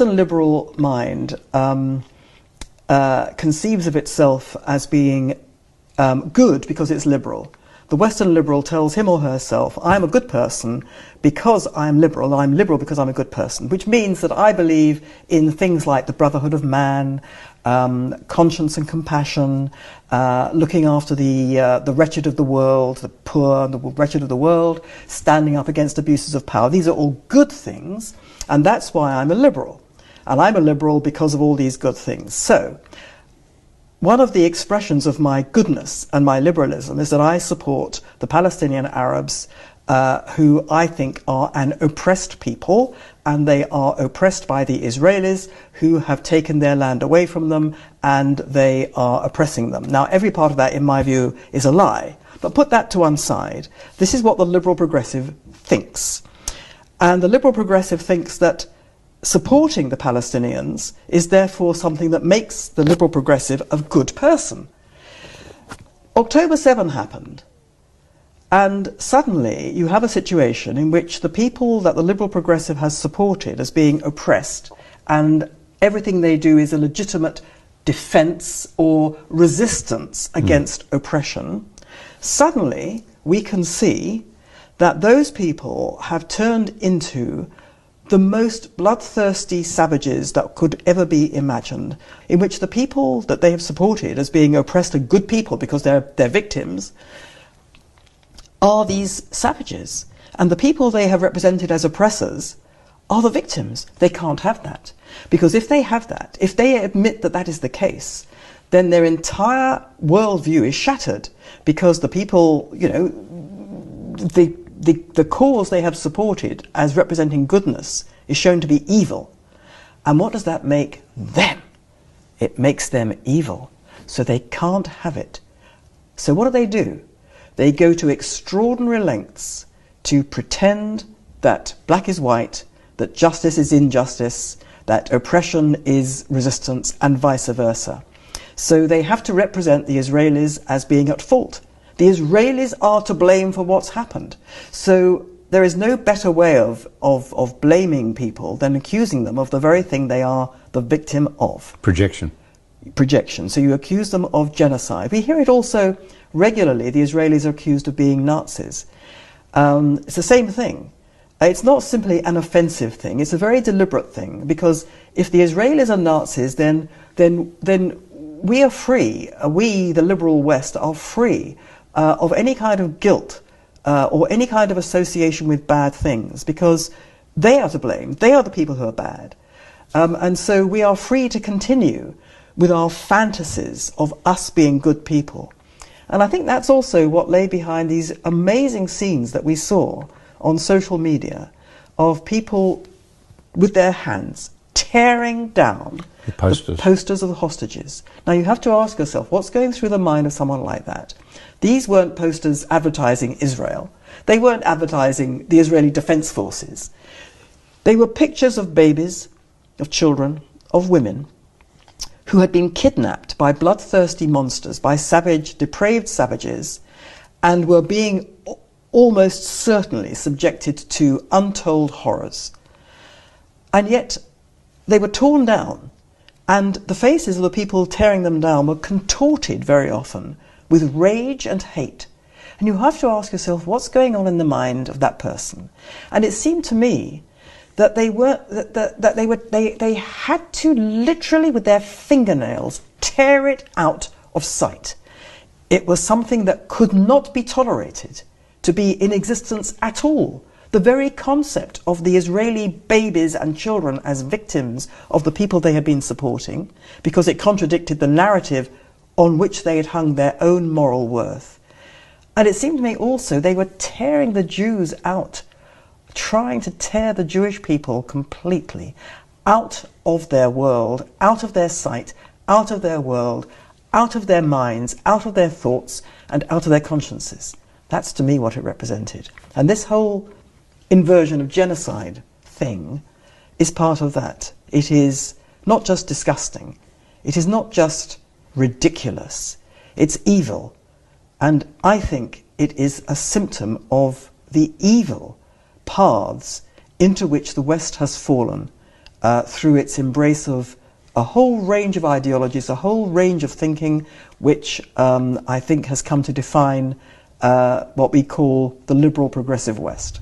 The liberal mind conceives of itself as being good because it's liberal. The Western liberal tells him or herself, I'm a good person because I'm liberal, and I'm liberal because I'm a good person, which means that I believe in things like the brotherhood of man, conscience and compassion, looking after the wretched of the world, the poor and the wretched of the world, standing up against abuses of power. These are all good things, and that's why I'm a liberal. And I'm a liberal because of all these good things. So, one of the expressions of my goodness and my liberalism is that I support the Palestinian Arabs, who I think are an oppressed people, and they are oppressed by the Israelis, who have taken their land away from them, and they are oppressing them. Now, every part of that, in my view, is a lie. But put that to one side. This is what the liberal progressive thinks. And the liberal progressive thinks that supporting the Palestinians is therefore something that makes the liberal progressive a good person. October 7 happened, and suddenly you have a situation in which the people that the liberal progressive has supported as being oppressed, and everything they do is a legitimate defense or resistance against oppression, suddenly we can see that those people have turned into the most bloodthirsty savages that could ever be imagined, in which the people that they have supported as being oppressed and good people because they're victims are these savages. And the people they have represented as oppressors are the victims. They can't have that. Because if they have that, if they admit that that is the case, then their entire worldview is shattered, because the people, you know, the cause they have supported as representing goodness is shown to be evil. And what does that make them? It makes them evil. So they can't have it. So what do? They go to extraordinary lengths to pretend that black is white, that justice is injustice, that oppression is resistance, and vice versa. So they have to represent the Israelis as being at fault. The Israelis are to blame for what's happened. So there is no better way of blaming people than accusing them of the very thing they are the victim of. Projection. So you accuse them of genocide. We hear it also regularly. The Israelis are accused of being Nazis. It's the same thing. It's not simply an offensive thing. It's a very deliberate thing, because if the Israelis are Nazis, then we are free. We, the liberal West, are free of any kind of guilt or any kind of association with bad things, because they are to blame. They are the people who are bad. And so we are free to continue with our fantasies of us being good people. And I think that's also what lay behind these amazing scenes that we saw on social media of people with their hands tearing down the posters of the hostages. Now you have to ask yourself, what's going through the mind of someone like that? These weren't posters advertising Israel. They weren't advertising the Israeli Defense Forces. They were pictures of babies, of children, of women who had been kidnapped by bloodthirsty monsters, by savage, depraved savages, and were being almost certainly subjected to untold horrors. And yet they were torn down, and the faces of the people tearing them down were contorted very often with rage and hate. And you have to ask yourself, what's going on in the mind of that person? And it seemed to me that they had to literally with their fingernails tear it out of sight. It was something that could not be tolerated to be in existence at all. The very concept of the Israeli babies and children as victims of the people they had been supporting, because it contradicted the narrative on which they had hung their own moral worth. And it seemed to me also they were tearing the Jews out, trying to tear the Jewish people completely out of their world, out of their sight, out of their world, out of their minds, out of their thoughts, and out of their consciences. That's to me what it represented. And this whole inversion of genocide thing is part of that. It is not just disgusting. It is not just ridiculous. It's evil. And I think it is a symptom of the evil paths into which the West has fallen through its embrace of a whole range of ideologies, a whole range of thinking, which I think has come to define what we call the liberal progressive West.